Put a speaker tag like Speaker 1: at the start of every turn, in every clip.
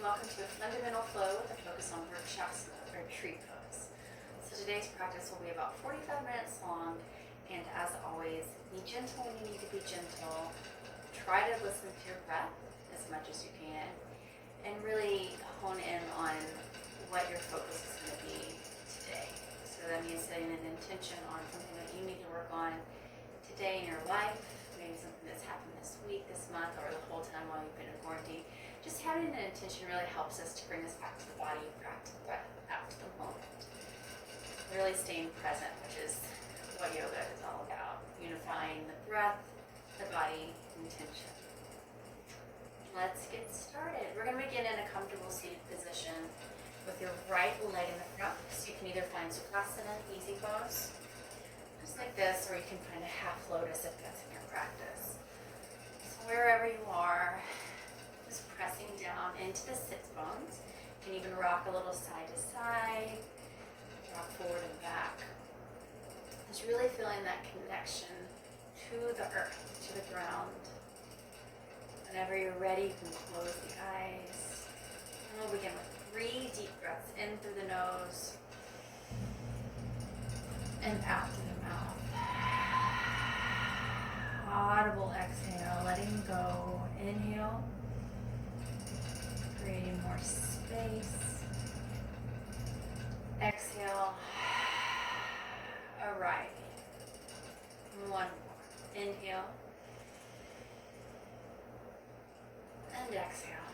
Speaker 1: welcome to a fundamental flow with a focus on Vrikshasana or tree pose. So today's practice will be about 45 minutes long, and as always, be gentle when you need to be gentle. Try to listen to your breath as much as you can, and really hone in on what your focus is going to be today. So that means setting an intention on something that you need to work on today in your life, maybe something that's happened this week, this month, or the whole time while you've been in quarantine. Just having an intention really helps us to bring us back to the body, back to the breath, out to the moment. Really staying present, which is what yoga is all about. Unifying the breath, the body, intention. Let's get started. We're going to begin in a comfortable seated position with your right leg in the front. So you can either find Sukhasana, easy pose, just like this, or you can find a half lotus if that's in your practice. So wherever you are, just pressing down into the sits bones. You can even rock a little side to side, rock forward and back. Just really feeling that connection to the earth, to the ground. Whenever you're ready, you can close the eyes. And we'll begin with 3 deep breaths in through the nose and out through the mouth. Audible exhale, letting go. Inhale, creating more space. Exhale, arriving. One more. Inhale and exhale.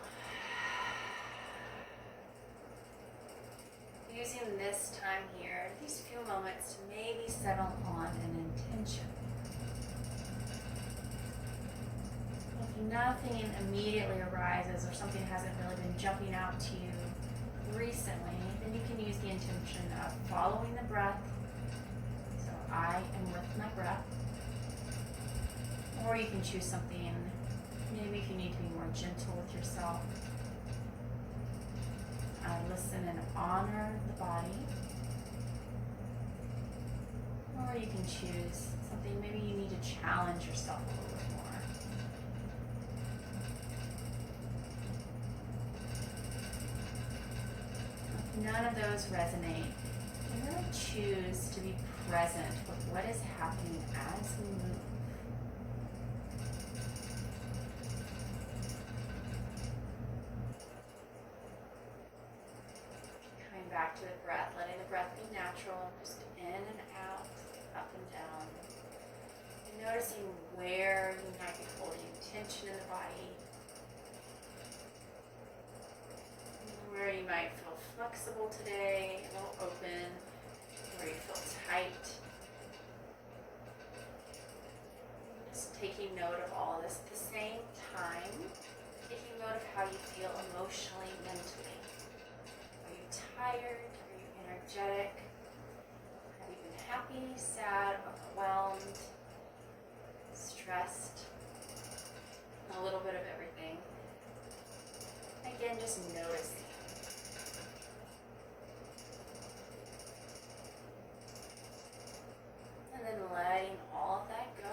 Speaker 1: Using this time here, these few moments to maybe settle on an intention. If nothing immediately arises or something hasn't really been jumping out to you recently, then you can use the intention of following the breath. So I am with my breath. Or you can choose something, maybe if you need to be more gentle with yourself. I listen and honor the body. Or you can choose something, maybe you need to challenge yourself a little bit more. If none of those resonate, you really choose to be present with what is happening as we move. Back to the breath, letting the breath be natural, just in and out, up and down. And noticing where you might be holding tension in the body, where you might feel flexible today, a little open, where you feel tight. Just taking note of all of this at the same time, taking note of how you feel emotionally, mentally. Tired? Are you energetic? Have you been happy, sad, overwhelmed, stressed? A little bit of everything. Again, just noticing. And then letting all of that go.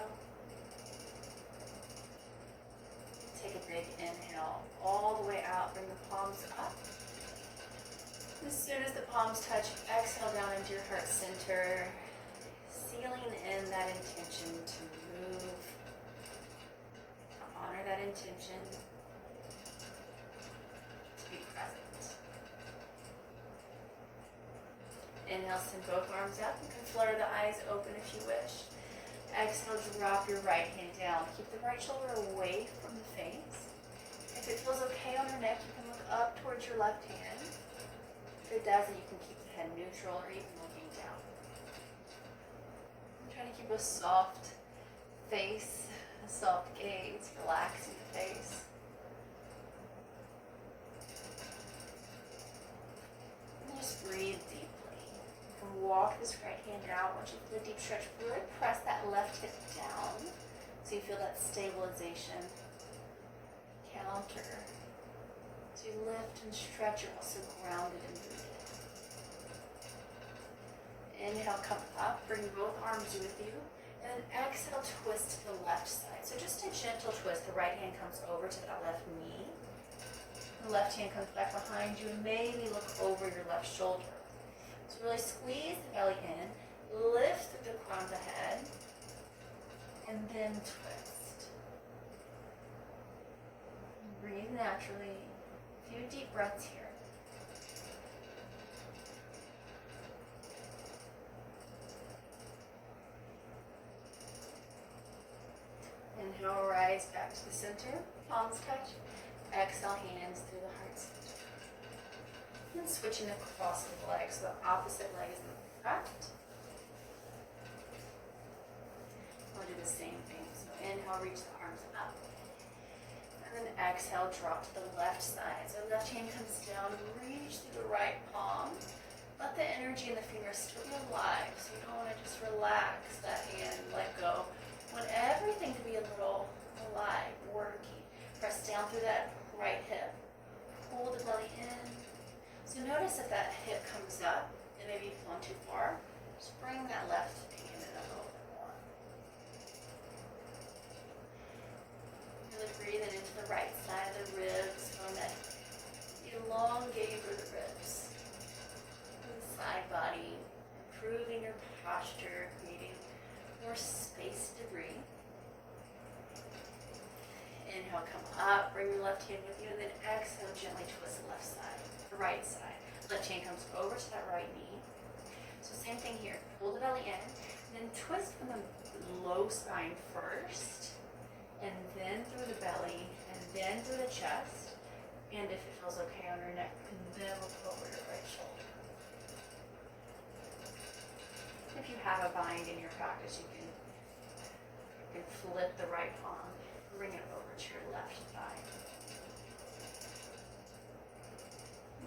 Speaker 1: Take a big inhale all the way out. Bring the palms up. As soon as the palms touch, exhale down into your heart center, sealing in that intention to move, to honor that intention, to be present. Inhale, send both arms up. You can flutter the eyes open if you wish. Exhale, drop your right hand down. Keep the right shoulder away from the face. If it feels okay on your neck, you can look up towards your left hand. If it doesn't, you can keep the head neutral or even looking down. I'm trying to keep a soft face, a soft gaze, relaxing the face. And just breathe deeply. You can walk this right hand out. Once you feel a deep stretch, really press that left hip down so you feel that stabilization. Counter. So you lift and stretch, you're also grounded and rooted. Inhale, come up, bring both arms with you, and then exhale, twist to the left side. So just a gentle twist, the right hand comes over to that left knee. The left hand comes back behind you and maybe look over your left shoulder. So really squeeze the belly in, lift the crown of the head, and then twist. Breathe naturally. A few deep breaths here. Inhale, rise back to the center, palms touch. Exhale, hands through the heart center. And switching across the legs, so the opposite leg is in front. We'll do the same thing. So inhale, reach the arms up. And then exhale, drop to the left side. So left hand comes down, reach through the right palm. Let the energy in the fingers still be alive. So you don't want to just relax that hand, let go. Want everything to be a little alive, working. Press down through that right hip. Pull the belly in. So notice if that hip comes up, and maybe you've gone too far, just bring that left hand in a little bit more. Really breathing into the right side of the ribs, from that elongating through the ribs. The side body, improving your posture, creating more space to breathe. Inhale, come up, bring your left hand with you, and then exhale, gently twist the left side, the right side. Left hand comes over to that right knee. So same thing here, pull the belly in, and then twist from the low spine first, and then through the belly, and then through the chest, and if it feels okay on your neck, and then look over your right shoulder. If you have a bind in your practice, you can flip the right palm, bring it over to your left thigh.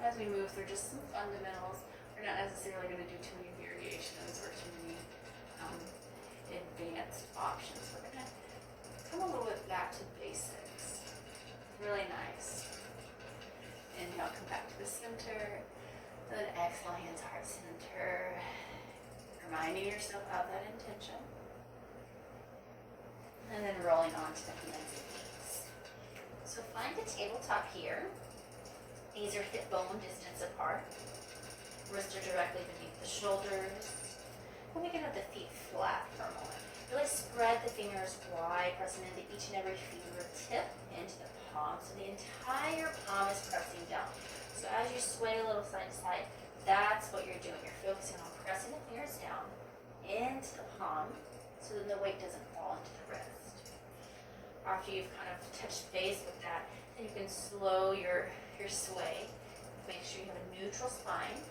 Speaker 1: As we move through just some fundamentals, we're not necessarily going to do too many variations or too many advanced options. We're going to come a little bit back to basics. Really nice. Inhale, come back to the center. Then exhale, hands heart center. Reminding yourself of that intention. And then rolling onto the hands and knees. So find a tabletop here. Knees are hip bone distance apart. Wrists are directly beneath the shoulders. And we can have the feet flat for a moment. Really spread the fingers wide, pressing into each and every fingertip into the palm. So the entire palm is pressing down. So as you sway a little side to side, that's what you're doing. You're focusing on pressing the fingers down into the palm so that the weight doesn't fall into the wrist. After you've kind of touched base with that, then you can slow your sway. Make sure you have a neutral spine.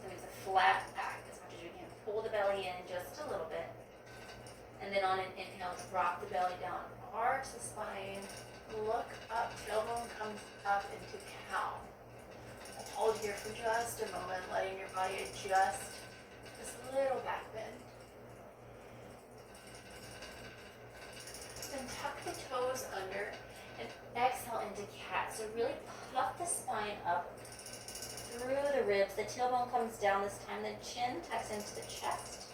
Speaker 1: So it's a flat back as much as you can. Pull the belly in just a little bit. And then on an inhale, drop the belly down. Arch the spine. Look up. Tailbone comes up into cow. Hold here for just a moment, letting your body adjust this little back bend. Then tuck the toes under and exhale into cat. So really puff the spine up through the ribs. The tailbone comes down this time. The chin tucks into the chest.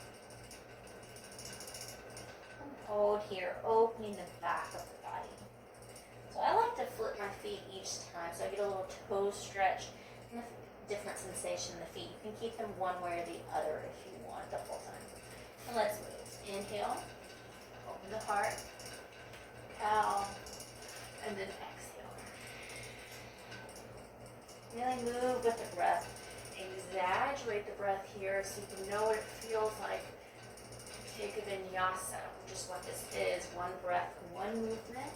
Speaker 1: And hold here, opening the back of the body. So I like to flip my feet each time so I get a little toe stretch and a different sensation in the feet. You can keep them one way or the other if you want the whole time. And let's move. Inhale, open the heart, cow, and then exhale. Really move with the breath. Exaggerate the breath here so you can know what it feels like to take a vinyasa, which is what this is. One breath, one movement,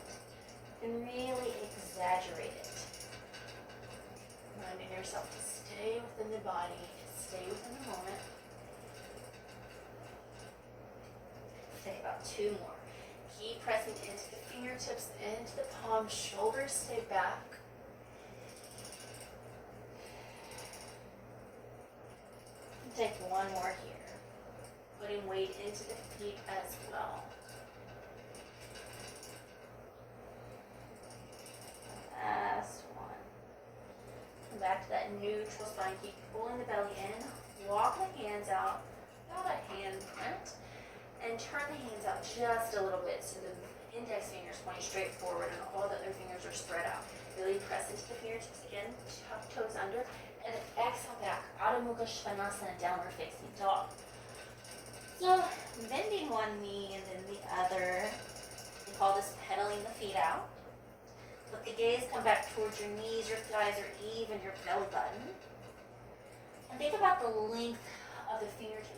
Speaker 1: and really exaggerate it. Reminding yourself to stay within the body, to stay within the moment. Take about 2 more. Keep pressing into the fingertips, into the palms, shoulders stay back. Take 1 more here. Putting weight into the feet as well. Last one. Come back to that neutral spine. Keep pulling the belly in. Walk the hands out, about a hand print. And turn the hands out just a little bit so the index fingers point straight forward and all the other fingers are spread out. Really press into the fingertips again, toes under, and then exhale back, Adho Mukha Svanasana, downward facing dog. So bending one knee and then the other. We call this pedaling the feet out. Let the gaze come back towards your knees, your thighs, or even your belly button. And think about the length of the fingertips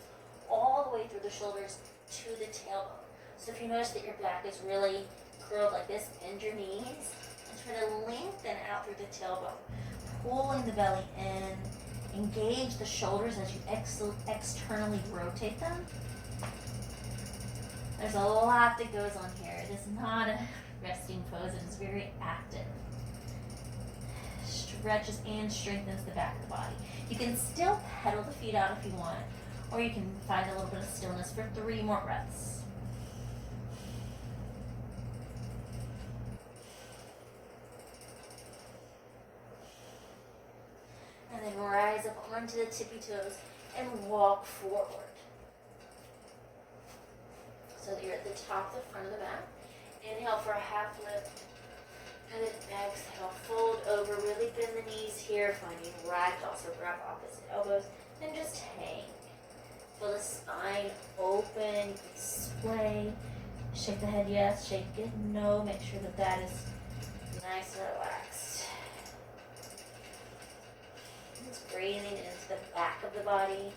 Speaker 1: all the way through the shoulders to the tailbone. So if you notice that your back is really curled like this, bend your knees and try to lengthen out through the tailbone. Pulling the belly in, engage the shoulders as you externally rotate them. There's a lot that goes on here. It is not a resting pose, it is very active. Stretches and strengthens the back of the body. You can still pedal the feet out if you want, or you can find a little bit of stillness for 3 more breaths. And then rise up onto the tippy toes and walk forward. So that you're at the top of the front of the mat. Inhale for a half lift. And then exhale, fold over, really bend the knees here, finding ragdoll, so grab opposite elbows, and just hang. Feel the spine open, sway. Shake the head yes, shake it no. Make sure that that is nice and relaxed. Just breathing into the back of the body.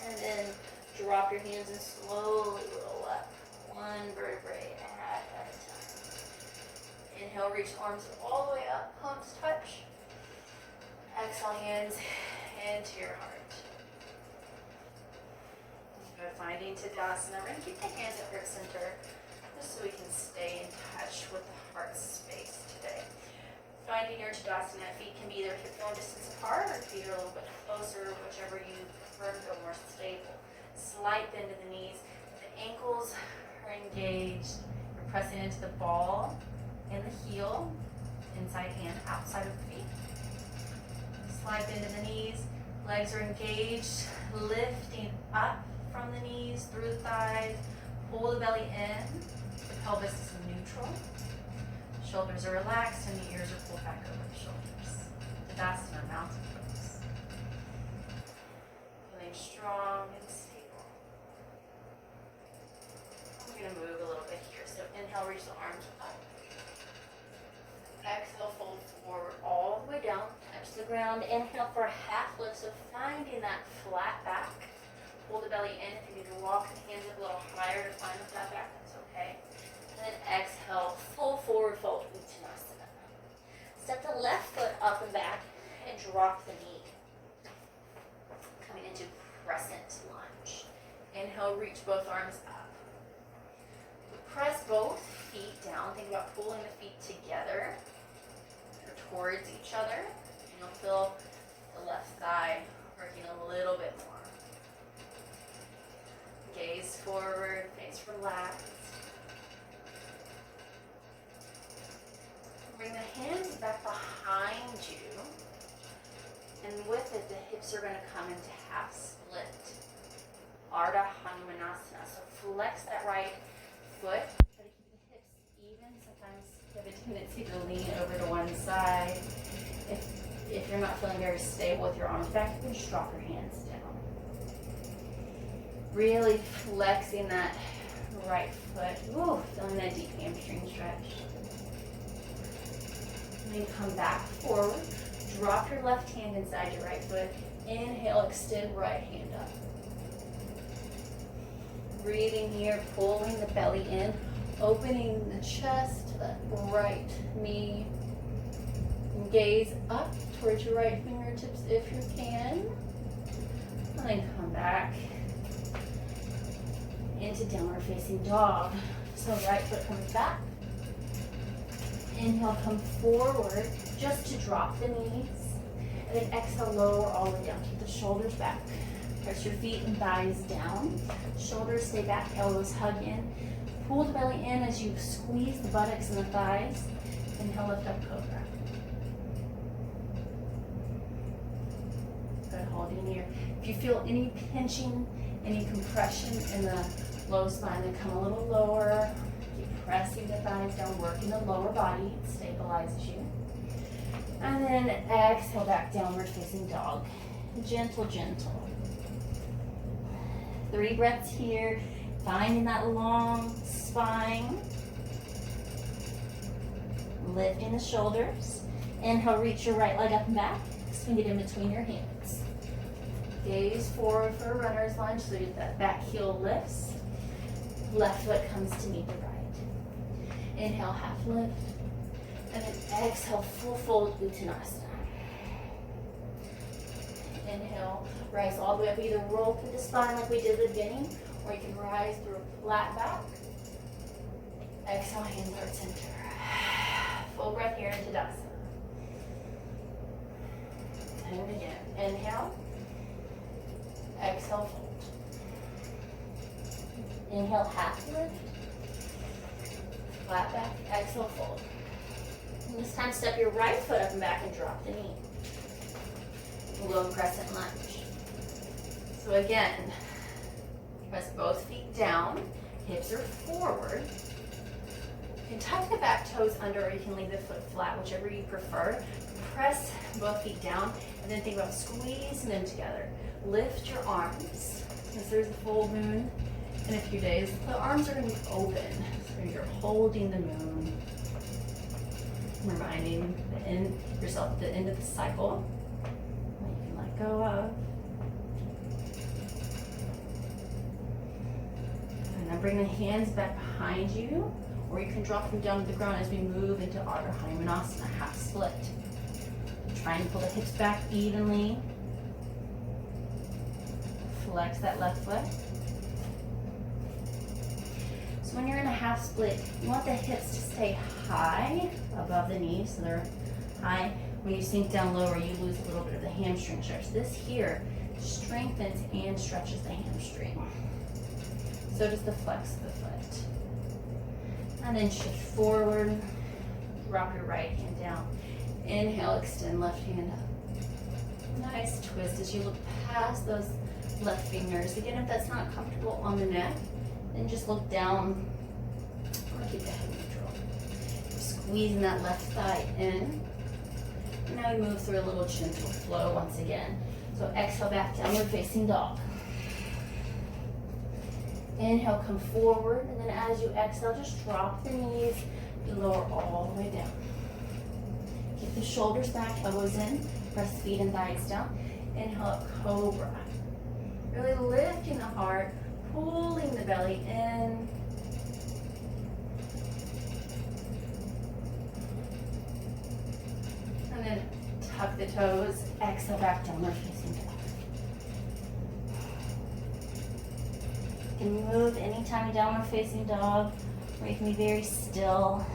Speaker 1: And then drop your hands and slowly roll up, one vertebrae at a time. Inhale, reach arms all the way up, palms touch. Exhale, hands into your heart. Good, finding Tadasana. We're going to keep the hands at heart center just so we can stay in touch with the heart space today. Finding your Tadasana, feet can be either hip-bone distance apart or feet are a little bit closer, whichever you prefer to feel more stable. Slight bend in the knees. The ankles are engaged. You're pressing into the ball and the heel, inside and outside of the feet. Slight bend in the knees. Legs are engaged, lifting up from the knees, through the thighs. Pull the belly in. The pelvis is neutral. Shoulders are relaxed and the ears are pulled back over the shoulders. Tadasana, mountain pose. Feeling strong and stable. We're going to move a little bit here. So inhale, reach the arms up. Exhale, fold forward all the way down. Touch the ground. Inhale for a half lift. So finding that flat back. Pull the belly in. If you need to walk the hands up a little higher to find the flat back, that's okay. And then exhale, full forward fold, Uttanasana. Step the left foot up and back and drop the knee. Coming into crescent lunge. Inhale, reach both arms up. Press both feet down. Think about pulling the feet together or towards each other. And you'll feel the left thigh working a little bit more. Gaze forward, face relaxed. Bring the hands back behind you. And with it, the hips are going to come into half split. Ardha Hanumanasana. So flex that right foot. Try to keep the hips even. Sometimes you have a tendency to lean over to one side. If you're not feeling very stable with your arms back, you can just drop your hands down. Really flexing that right foot. Ooh, feeling that deep hamstring stretch. And then come back forward. Drop your left hand inside your right foot. Inhale, extend right hand up. Breathing here, pulling the belly in, opening the chest to that right knee. Gaze up towards your right fingertips if you can. And then come back into downward facing dog. So right foot comes back. Inhale, come forward just to drop the knees. And then exhale, lower all the way down. Keep the shoulders back. Press your feet and thighs down. Shoulders stay back, elbows hug in. Pull the belly in as you squeeze the buttocks and the thighs. Inhale, lift up, cobra. Good, holding here. If you feel any pinching, any compression in the Low spine, then come a little lower. Keep pressing the thighs down, working the lower body. It stabilizes you. And then exhale back, downward facing dog. Gentle, gentle. 3 breaths here, finding that long spine. Lifting the shoulders. Inhale, reach your right leg up and back. Swing it in between your hands. Gaze forward for a runner's lunge, so you get that back heel lifts. Left foot comes to meet the right. Inhale, half lift. And then exhale, full fold Uttanasana. Inhale, rise all the way up. Either roll through the spine like we did at the beginning, or you can rise through a flat back. Exhale, hands heart center. Full breath here into Tadasana. And again, inhale. Exhale, fold. Inhale, half lift. Flat back, exhale, fold. And this time, step your right foot up and back and drop the knee. Low crescent lunge. So again, press both feet down, hips are forward. You can tuck the back toes under, or you can leave the foot flat, whichever you prefer. Press both feet down, and then think about squeezing them together. Lift your arms, since there's a full moon in a few days. The arms are going to be open, so you're holding the moon, reminding yourself at the end of the cycle that you can let go of. And now bring the hands back behind you, or you can drop them down to the ground as we move into Ardha Hanumanasana, half split. Try and pull the hips back evenly. Flex that left foot. So when you're in a half split, you want the hips to stay high above the knees, so they're high. When you sink down lower, you lose a little bit of the hamstring stretch. This here strengthens and stretches the hamstring. So does the flex of the foot. And then shift forward, drop your right hand down. Inhale, extend left hand up. Nice twist as you look past those left fingers. Again, if that's not comfortable on the neck, then just look down or keep the head neutral. Squeezing that left thigh in. And now we move through a little gentle flow once again. So exhale back, downward facing dog. Inhale, come forward, and then as you exhale, just drop the knees, lower all the way down. Keep the shoulders back, elbows in, press feet and thighs down. Inhale up, cobra. Really lifting the heart, pulling the belly in. And then tuck the toes, exhale back, downward facing dog. You can move anytime in downward facing dog, or you can be very still.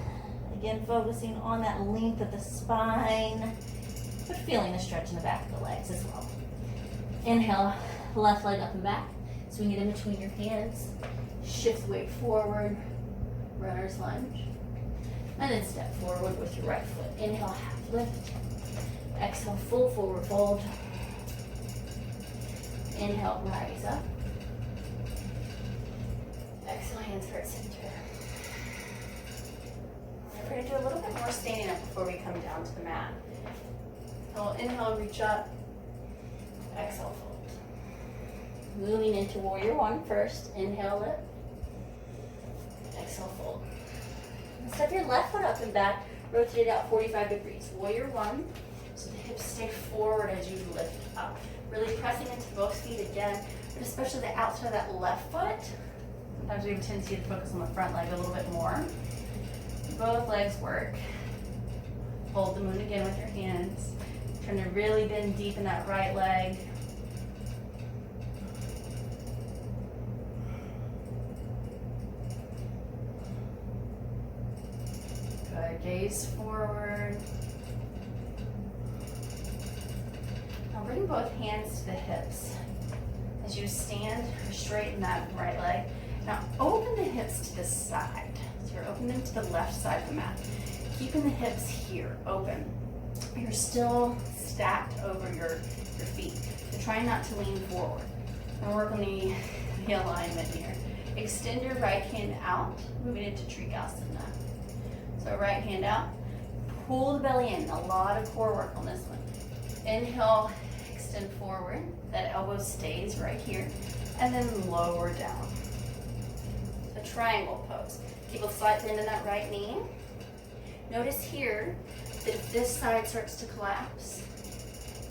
Speaker 1: Again, focusing on that length of the spine, but feeling the stretch in the back of the legs as well. Inhale, left leg up and back. Swing it in between your hands. Shift the weight forward, runner's lunge. And then step forward with your right foot. Inhale, half lift. Exhale, full forward fold. Inhale, rise up. Exhale, hands heart center. We're going to do a little bit more standing up before we come down to the mat. So inhale, reach up. Exhale, fold. Moving into warrior one first. Inhale, lift. Exhale, fold. And step your left foot up and back. Rotate it out 45 degrees. Warrior one. So the hips stay forward as you lift up. Really pressing into both feet again, but especially the outside of that left foot. Sometimes we have a tendency to focus on the front leg a little bit more. Both legs work. Hold the moon again with your hands. Trying to really bend deep in that right leg. Good. Gaze forward. Now bring both hands to the hips. As you stand, straighten that right leg. Now open the hips to the side. So you're opening them to the left side of the mat. Keeping the hips here, open. You're still stacked over your feet. So try not to lean forward. And work on the alignment here. Extend your right hand out, moving into Trikonasana. So right hand out, pull the belly in. A lot of core work on this one. Inhale, extend forward. That elbow stays right here, and then lower down. So triangle pose. Keep a slight bend in that right knee. Notice here that if this side starts to collapse,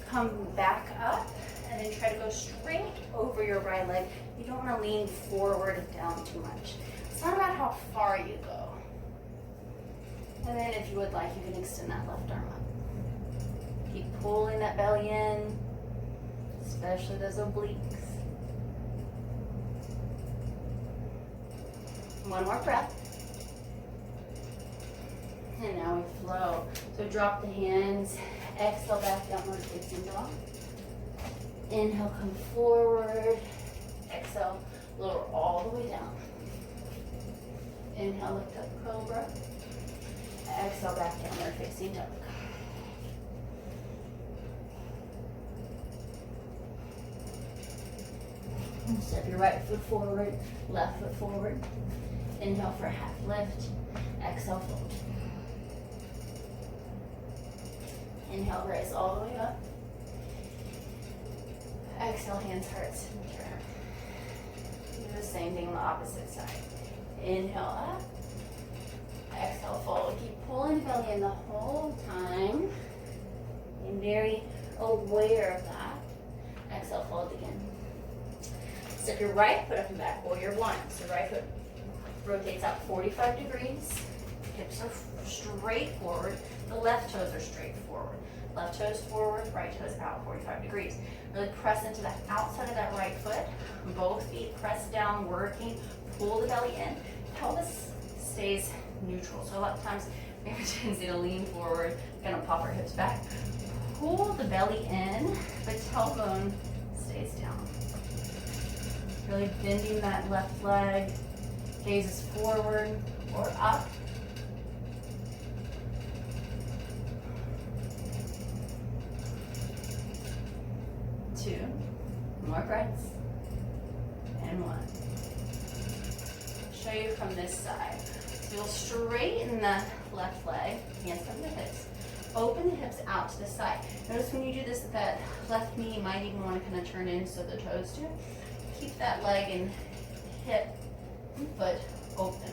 Speaker 1: come back up and then try to go straight over your right leg. You don't want to lean forward and down too much. It's not about how far you go. And then if you would like, you can extend that left arm up. Keep pulling that belly in, especially those obliques. One more breath. And now we flow. So drop the hands, exhale back, downward facing dog. Inhale, come forward. Exhale, lower all the way down. Inhale, lift up, cobra. Exhale, back downward facing dog. Step your right foot forward, left foot forward. Inhale for a half lift. Exhale, fold. Inhale, raise all the way up. Exhale, hands, heart center. Do the same thing on the opposite side. Inhale up. Exhale, fold. Keep pulling the belly in the whole time. Being very aware of that. Exhale, fold again. Step your right foot up and back, or your blind. So right foot rotates out 45 degrees. Hips are straight forward. The left toes are straight forward. Left toes forward, right toes out 45 degrees. Really press into the outside of that right foot. Both feet press down, working. Pull the belly in. Pelvis stays neutral. So a lot of times we have a tendency to lean forward, gonna pop our hips back. Pull the belly in, but tailbone stays down. Really bending that left leg. Gaze is forward or up. Two more breaths, and one. Show you from this side. So you'll straighten the left leg, hands come to the hips. Open the hips out to the side. Notice when you do this, that left knee might even want to kind of turn in so the toes do. Keep that leg and hip and foot open.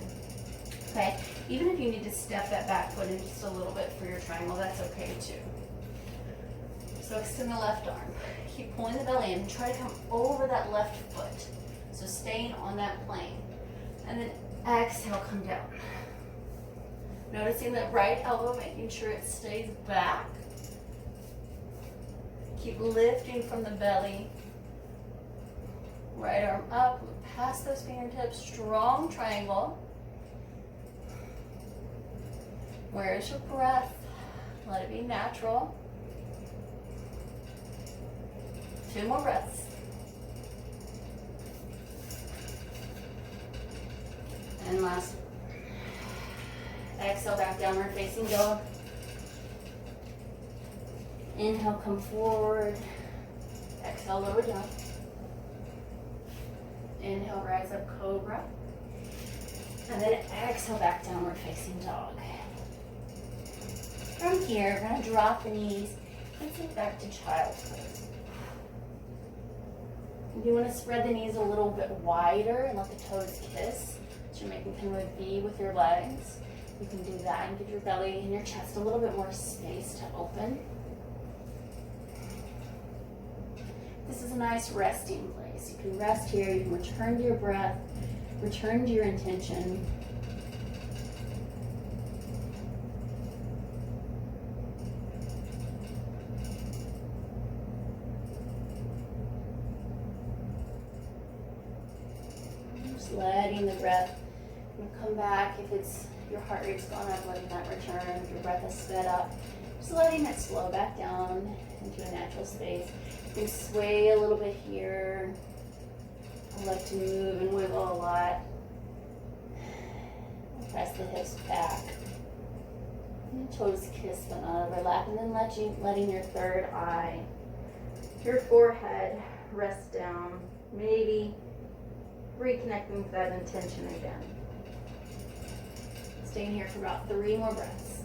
Speaker 1: Okay? Even if you need to step that back foot in just a little bit for your triangle, that's okay too. So extend the left arm. Keep pulling the belly in. Try to come over that left foot. So staying on that plane. And then exhale, come down. Noticing that right elbow, making sure it stays back. Keep lifting from the belly. Right arm up, move past those fingertips. Strong triangle. Where's your breath? Let it be natural. 2 more breaths. And last. Exhale, back downward facing dog. Inhale, come forward. Exhale, lower down. Inhale, rise up, cobra. And then exhale, back downward facing dog. From here, we're going to drop the knees and sink back to child's pose. If you want to spread the knees a little bit wider and let the toes kiss, so you're making kind of a V with your legs, you can do that and give your belly and your chest a little bit more space to open. This is a nice resting place. You can rest here, you can return to your breath, return to your intention. Just letting the breath come back. If it's your heart rate's gone up, letting that return. If your breath is sped up, just letting it slow back down into a natural space. You can sway a little bit here. I like to move and wiggle a lot. Press the hips back. And toes kiss but not overlap. And then letting your third eye, your forehead rest down. Maybe reconnecting with that intention again. Staying here for about 3 more breaths.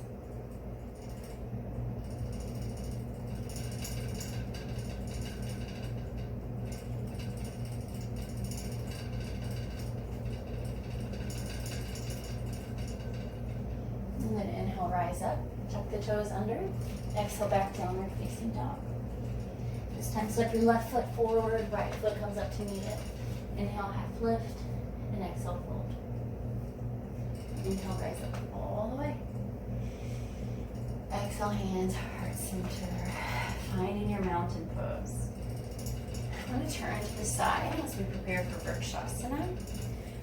Speaker 1: And then inhale, rise up, tuck the toes under, exhale back downward facing dog. This time slip your left foot forward, right foot comes up to meet it. Inhale, half lift, and exhale, fold. Inhale, rise up all the way. Exhale, hands, heart center, finding your mountain pose. I'm going to turn to the side as we prepare for Vrikshasana,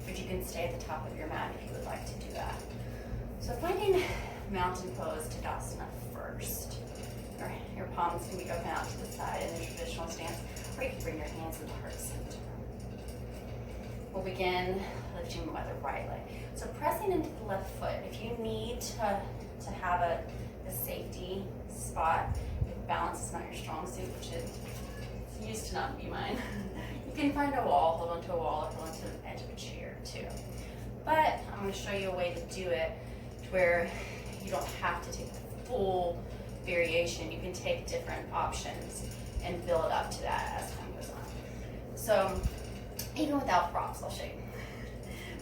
Speaker 1: but you can stay at the top of your mat if you would like to do that. So finding mountain pose, Tadasana first. Your palms can be open out to the side in the traditional stance, or you can bring your hands into heart center. We'll begin lifting by the right leg. So pressing into the left foot. If you need to have a safety spot, if balance is not your strong suit, which is used to not be mine, you can find a wall, hold onto a wall, or hold onto the edge of a chair too. But I'm going to show you a way to do it to where you don't have to take the full variation. You can take different options and build up to that as time goes on. So even without props, I'll show you.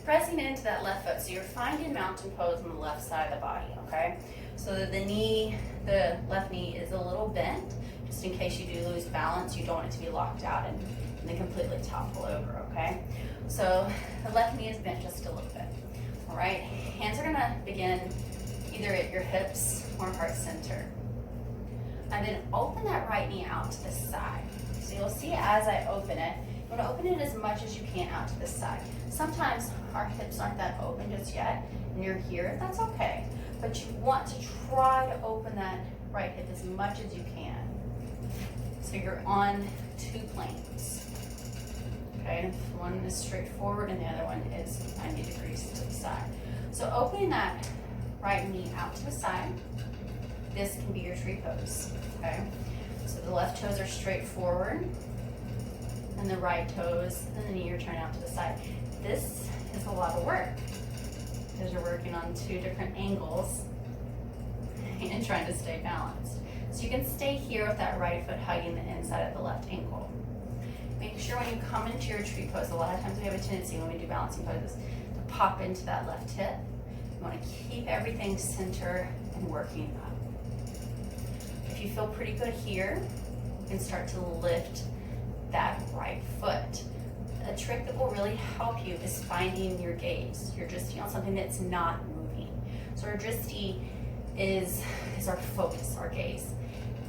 Speaker 1: Pressing into that left foot. So you're finding mountain pose on the left side of the body, okay? So that the left knee is a little bent, just in case you do lose balance. You don't want it to be locked out and then completely topple over, okay? So the left knee is bent just a little bit, all right? Hands are gonna begin either at your hips or heart center. And then open that right knee out to the side. So you'll see as I open it, you want to open it as much as you can out to the side. Sometimes our hips aren't that open just yet, and you're here, that's okay. But you want to try to open that right hip as much as you can. So you're on 2 planes. Okay, one is straight forward and the other one is 90 degrees to the side. So opening that right knee out to the side, this can be your tree pose, okay? So the left toes are straight forward, and the right toes and the knee are turned out to the side. This is a lot of work, because you're working on 2 different angles and trying to stay balanced. So you can stay here with that right foot hugging the inside of the left ankle. Make sure when you come into your tree pose, a lot of times we have a tendency when we do balancing poses to pop into that left hip. You want to keep everything center and working up. If you feel pretty good here, you can start to lift that right foot. A trick that will really help you is finding your gaze. Your drishti on something that's not moving. So our drishti is our focus, our gaze.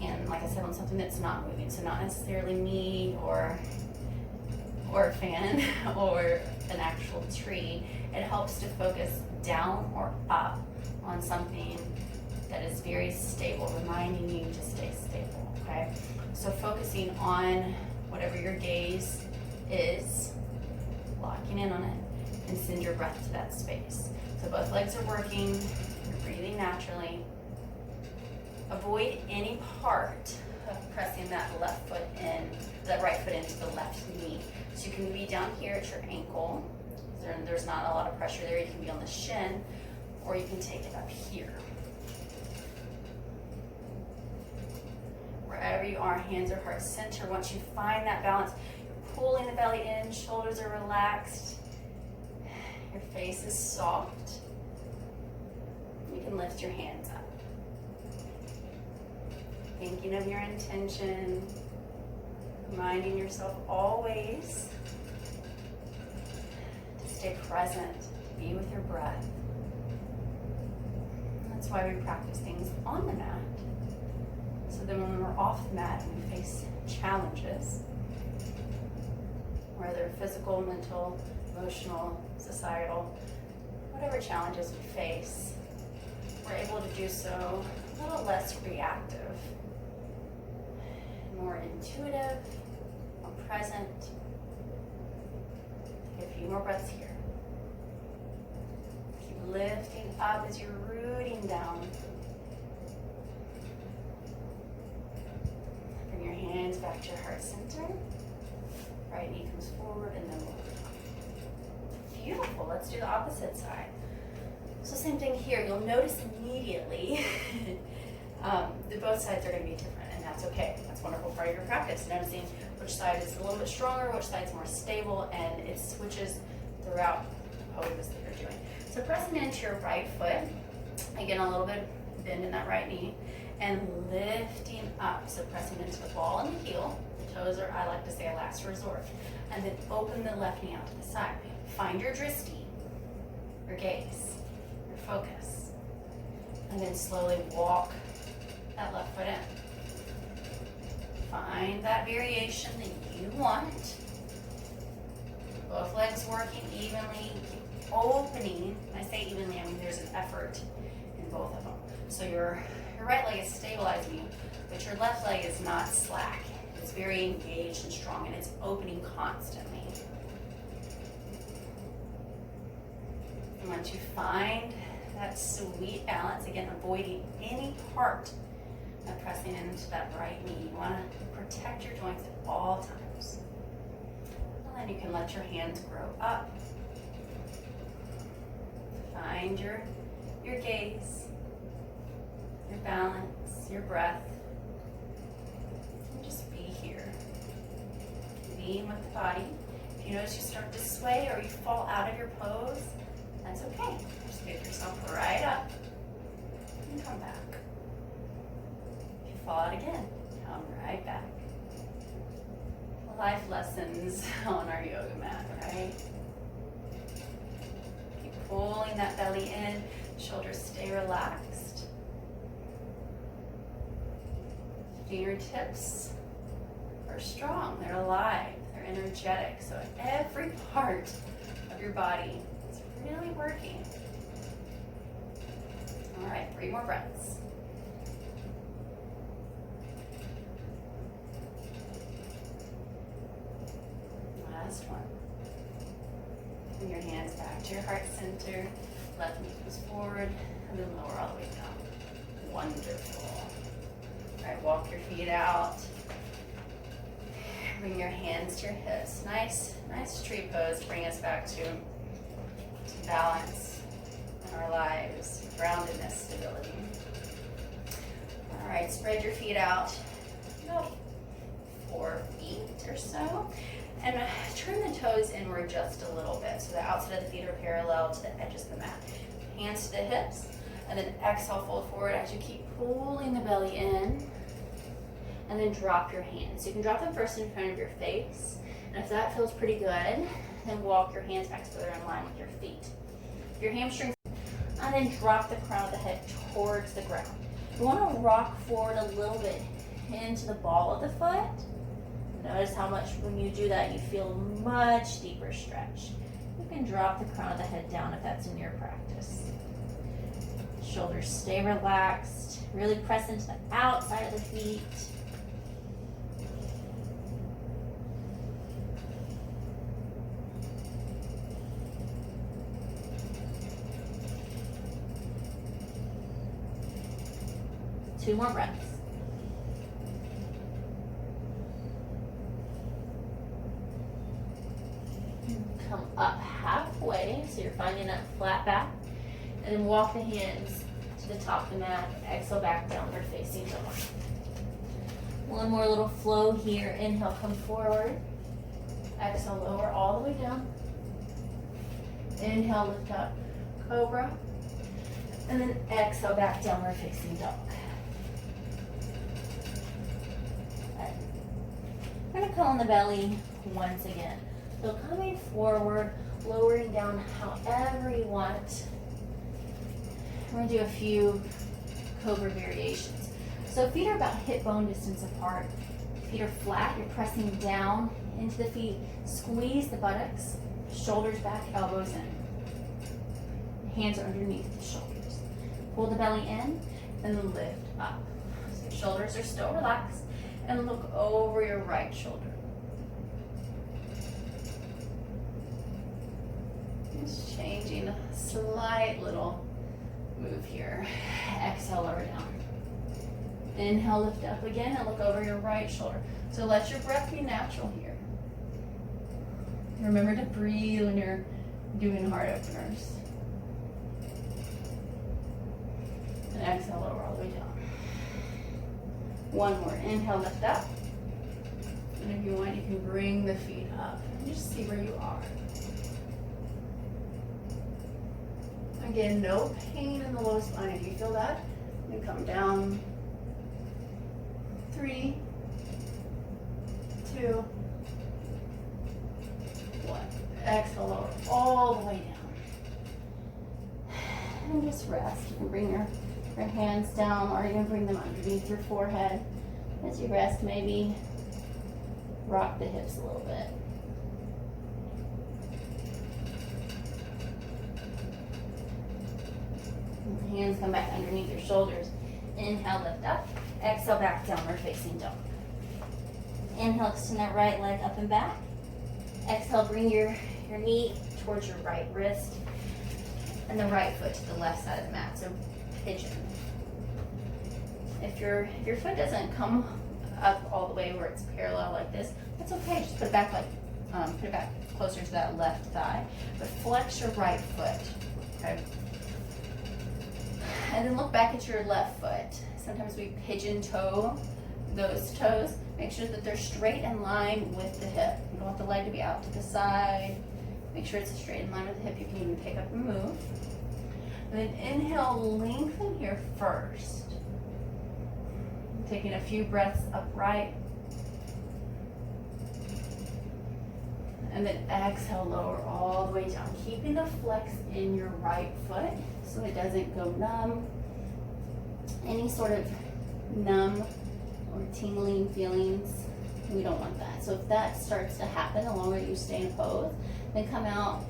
Speaker 1: And like I said, on something that's not moving. So not necessarily me or a fan or an actual tree. It helps to focus down or up on something that is very stable, reminding you to stay stable, okay? So focusing on whatever your gaze is, locking in on it, and send your breath to that space. So both legs are working, you're breathing naturally. Avoid any part of pressing that left foot in, that right foot into the left knee. So you can be down here at your ankle. There's not a lot of pressure there. You can be on the shin, or you can take it up here. Wherever you are, hands or heart center. Once you find that balance, you're pulling the belly in, shoulders are relaxed, your face is soft. You can lift your hands up. Thinking of your intention, reminding yourself always to stay present, to be with your breath. That's why we practice things on the mat. So then when we're off the mat and we face challenges, whether physical, mental, emotional, societal, whatever challenges we face, we're able to do so a little less reactive, more intuitive, more present. Take a few more breaths here. Keep lifting up as you're rooting down. Bring your hands back to your heart center. Right knee comes forward and then lower. let's do the opposite side. So same thing here. You'll notice immediately that both sides are going to be different, and that's okay. That's a wonderful part of your practice, noticing which side is a little bit stronger, which side's more stable, and it switches throughout the pose that you're doing. So pressing into your right foot, again a little bit bend in that right knee, and lifting up. So pressing into the ball and the heel. The toes are, I like to say, a last resort. And then open the left knee out to the side. Find your drishti, your gaze, your focus. And then slowly walk that left foot in. Find that variation that you want. Both legs working evenly, opening. When I say evenly, I mean there's an effort in both of them. So your right leg is stabilizing you, but your left leg is not slack. It's very engaged and strong, and it's opening constantly. And once you find that sweet balance, again, avoiding any part of pressing into that right knee. You want to protect your joints at all times. And then you can let your hands grow up. Find your gaze, your balance, your breath. And just be here. Being with the body. If you notice you start to sway or you fall out of your pose, that's okay. Just pick yourself right up and come back. If you fall out again, come right back. Life lessons on our yoga mat, right? Keep pulling that belly in, shoulders stay relaxed. Fingertips are strong, they're alive, they're energetic. So every part of your body is really working. All right, 3 more breaths. Last one. Bring your hands back to your heart center. Left knee comes forward, and then lower all the way down. Wonderful. All right, walk your feet out. Bring your hands to your hips. Nice tree pose. Bring us back to balance in our lives, groundedness, stability. All right, spread your feet out about 4 feet or so. And turn the toes inward just a little bit so the outside of the feet are parallel to the edges of the mat. Hands to the hips, and then exhale, fold forward as you keep pulling the belly in, and then drop your hands. So you can drop them first in front of your face, and if that feels pretty good, then walk your hands back so they're in line with your feet. Your hamstrings, and then drop the crown of the head towards the ground. You want to rock forward a little bit into the ball of the foot. Notice how much when you do that you feel much deeper stretch. You can drop the crown of the head down if that's in your practice. Shoulders stay relaxed. Really press into the outside of the feet. Two more breaths. Come up halfway, so you're finding that flat back, and then walk the hands to the top of the mat. Exhale back down, they're facing dog. One more little flow here. Inhale, come forward. Exhale, lower all the way down. Inhale, lift up, cobra, and then exhale back, downward facing dog. Right. We're gonna come on the belly once again. So coming forward, lowering down however you want. We're going to do a few cobra variations. So feet are about hip bone distance apart. Feet are flat, you're pressing down into the feet. Squeeze the buttocks, shoulders back, elbows in. Hands are underneath the shoulders. Pull the belly in and lift up. So your shoulders are still relaxed, and look over your right shoulder. Just changing a slight little move here. Exhale, lower down. Inhale, lift up again, and look over your right shoulder. So let your breath be natural here. Remember to breathe when you're
Speaker 2: doing heart openers. And exhale, lower all the way down. One more. Inhale, lift up. And if you want, you can bring the feet up and just see where you are. Again, no pain in the low spine. If you feel that, then come down. 3, 2, 1. Exhale, lower all the way down. And just rest. You can bring your hands down, or you can bring them underneath your forehead. As you rest, maybe rock the hips a little bit. Hands come back underneath your shoulders. Inhale, lift up. Exhale, back, downward facing dog. Inhale, extend that right leg up and back. Exhale, bring your knee towards your right wrist and the right foot to the left side of the mat. So pigeon. If your foot doesn't come up all the way where it's parallel like this, that's okay. Just put it back put it back closer to that left thigh. But flex your right foot. Okay. And then look back at your left foot. Sometimes we pigeon toe those toes. Make sure that they're straight in line with the hip. You don't want the leg to be out to the side. Make sure it's straight in line with the hip. You can even pick up and move. And then inhale, lengthen here first. Taking a few breaths upright. And then exhale, lower all the way down. Keeping the flex in your right foot so it doesn't go numb. Any sort of numb or tingling feelings, we don't want that. So if that starts to happen the longer you stay in pose, then come out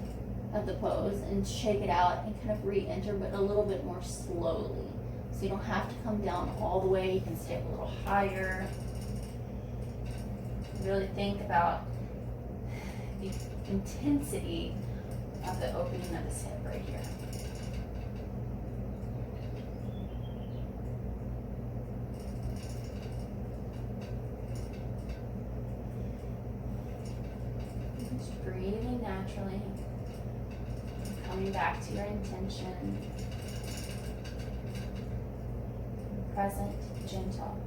Speaker 2: of the pose and shake it out and kind of re-enter, but a little bit more slowly. So you don't have to come down all the way. You can stay up a little higher. Really think about the intensity of the opening of this hip right here. Just breathing naturally, coming back to your intention. Present, gentle.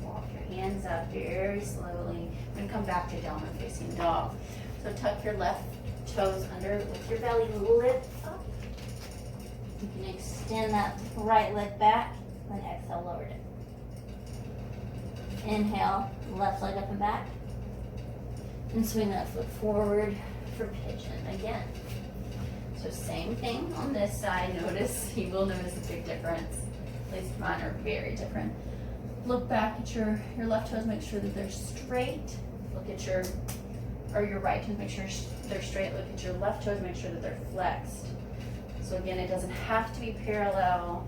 Speaker 2: Walk your hands up very slowly and come back to downward facing dog. So tuck your left toes under with your belly lift up. You can extend that right leg back and exhale, lower it. Inhale, left leg up and back. And swing that foot forward for pigeon again. So same thing on this side. You will notice a big difference. At least mine are very different. Look back at your left toes, make sure that they're straight. Look at your right toes, make sure they're straight. Look at your left toes, make sure that they're flexed. So again, it doesn't have to be parallel,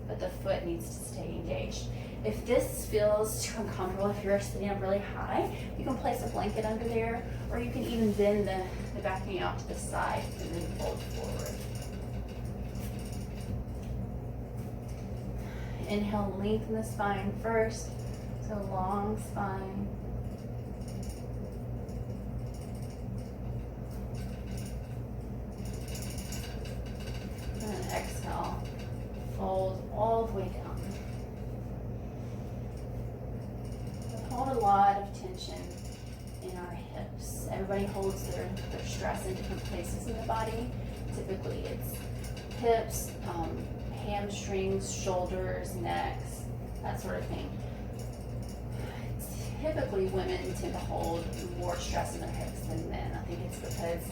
Speaker 2: but the foot needs to stay engaged. If this feels too uncomfortable, if you're sitting up really high, you can place a blanket under there, or you can even bend the back knee out to the side and then fold forward. Inhale, lengthen the spine first, so long spine. And then exhale, fold all the way down. Hold a lot of tension in our hips. Everybody holds their stress in different places in the body. Typically it's hips, hamstrings, shoulders, necks, that sort of thing. Typically women tend to hold more stress in their hips than men. I think it's because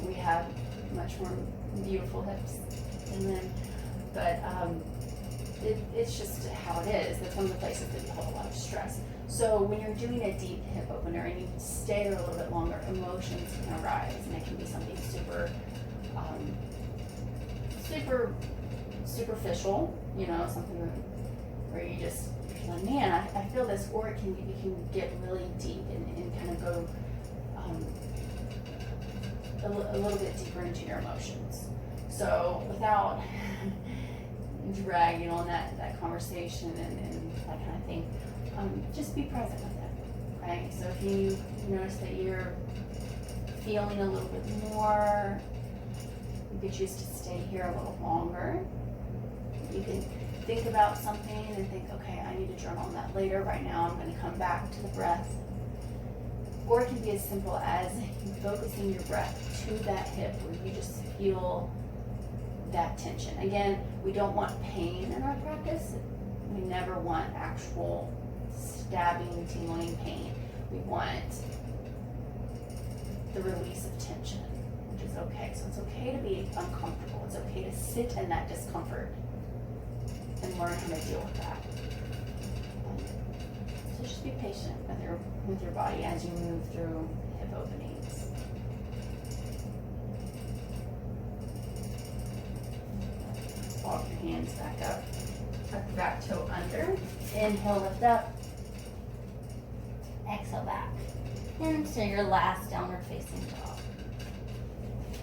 Speaker 2: we have much more beautiful hips than men. But it's just how it is. That's one of the places that you hold a lot of stress. So when you're doing a deep hip opener and you stay there a little bit longer, emotions can arise, and it can be something super superficial, something where you're like, man, I feel this, or it can get really deep and kind of go a little bit deeper into your emotions. So without dragging on that conversation and that kind of thing. Just be present with it, right? So if you notice that you're feeling a little bit more, you could choose to stay here a little longer. You can think about something and think, okay, I need to journal on that later. Right now, I'm going to come back to the breath. Or it can be as simple as focusing your breath to that hip where you just feel that tension. Again, we don't want pain in our practice. We never want actual stabbing, tingling pain. We want the release of tension, which is okay. So it's okay to be uncomfortable. It's okay to sit in that discomfort and learn how to deal with that. So just be patient with your body as you move through hip openings. Walk your hands back up. Tuck your back toe under. Inhale, lift up. Exhale back. Into your last downward facing dog.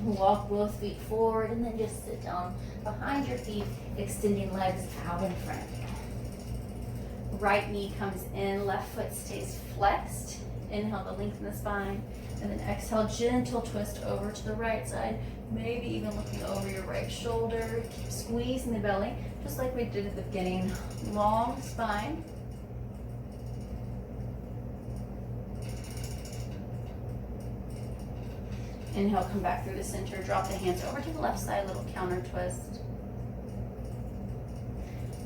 Speaker 2: Walk both feet forward and then just sit down behind your feet, extending legs out in front of you. Right knee comes in, left foot stays flexed. Inhale to lengthen the spine, and then exhale, gentle twist over to the right side, maybe even looking over your right shoulder. Keep squeezing the belly, just like we did at the beginning. Long spine. Inhale, come back through the center, drop the hands over to the left side, little counter twist.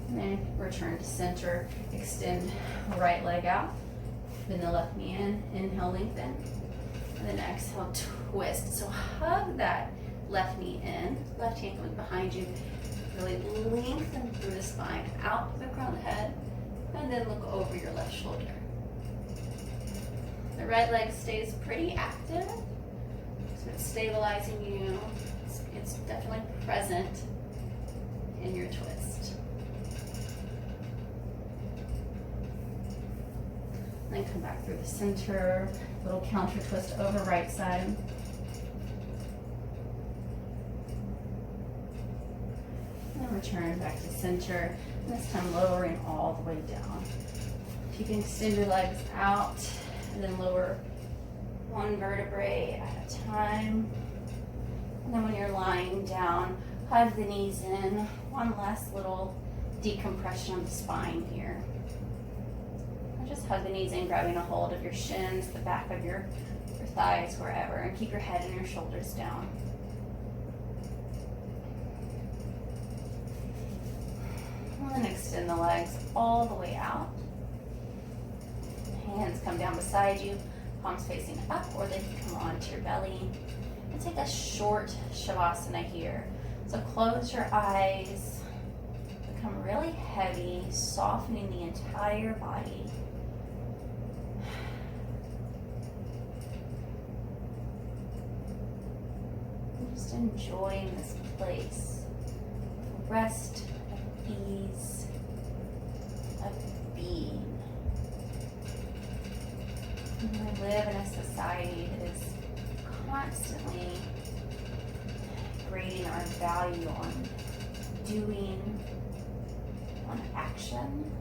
Speaker 2: And then return to center, extend right leg out, bend the left knee in, inhale, lengthen, and then exhale, twist. So hug that left knee in, left hand comes behind you, really lengthen through the spine, out to the crown of the head, and then look over your left shoulder. The right leg stays pretty active, so it's stabilizing you, it's definitely present in your twist. Then come back through the center, little counter twist over right side. And then return back to center, and this time lowering all the way down. If you can extend your legs out, and then lower one vertebrae at a time. And then when you're lying down, hug the knees in. One last little decompression of the spine here. Just hug the knees in, grabbing a hold of your shins, the back of your thighs, wherever, and keep your head and your shoulders down. And then extend the legs all the way out. Hands come down beside you, palms facing up, or they can come onto your belly. And take a short Shavasana here. So close your eyes, become really heavy, softening the entire body. Just enjoying this place. Rest, of ease, of being. We live in a society that is constantly grading our value on doing, on action.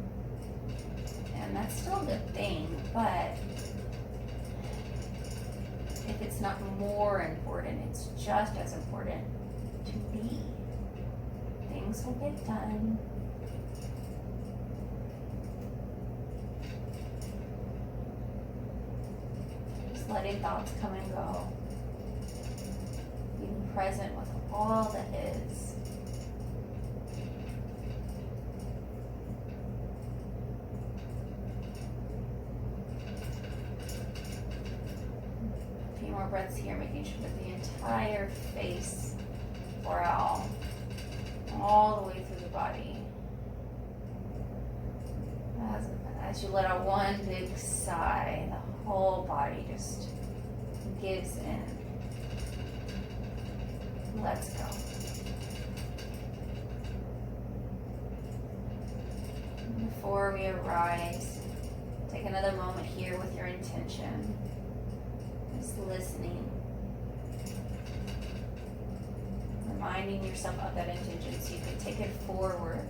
Speaker 2: And that's still a good thing, but if it's not more important, it's just as important to be. Things will get done. Just letting thoughts come and go. Being present with all that is. More breaths here, making sure that the entire face, brow, all the way through the body. As you let out one big sigh, the whole body just gives in. Let's go. Before we arise, take another moment here with your intention. Just listening. reminding yourself of that intention so you can take it forward.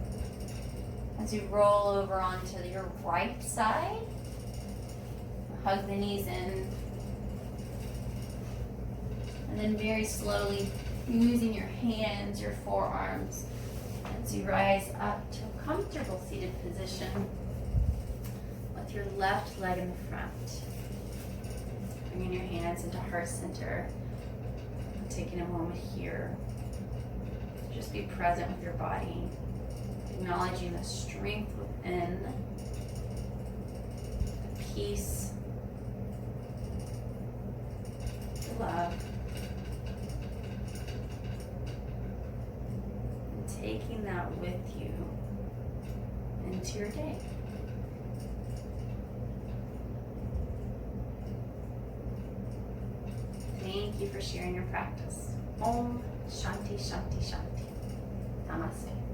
Speaker 2: As you roll over onto your right side, hug the knees in. And then very slowly, using your hands, your forearms, as you rise up to a comfortable seated position with your left leg in the front. Bringing your hands into heart center. Taking a moment here. Just be present with your body. Acknowledging the strength within. The peace. The love. And taking that with you into your day. Thank you for sharing your practice. Om Shanti Shanti Shanti. Namaste.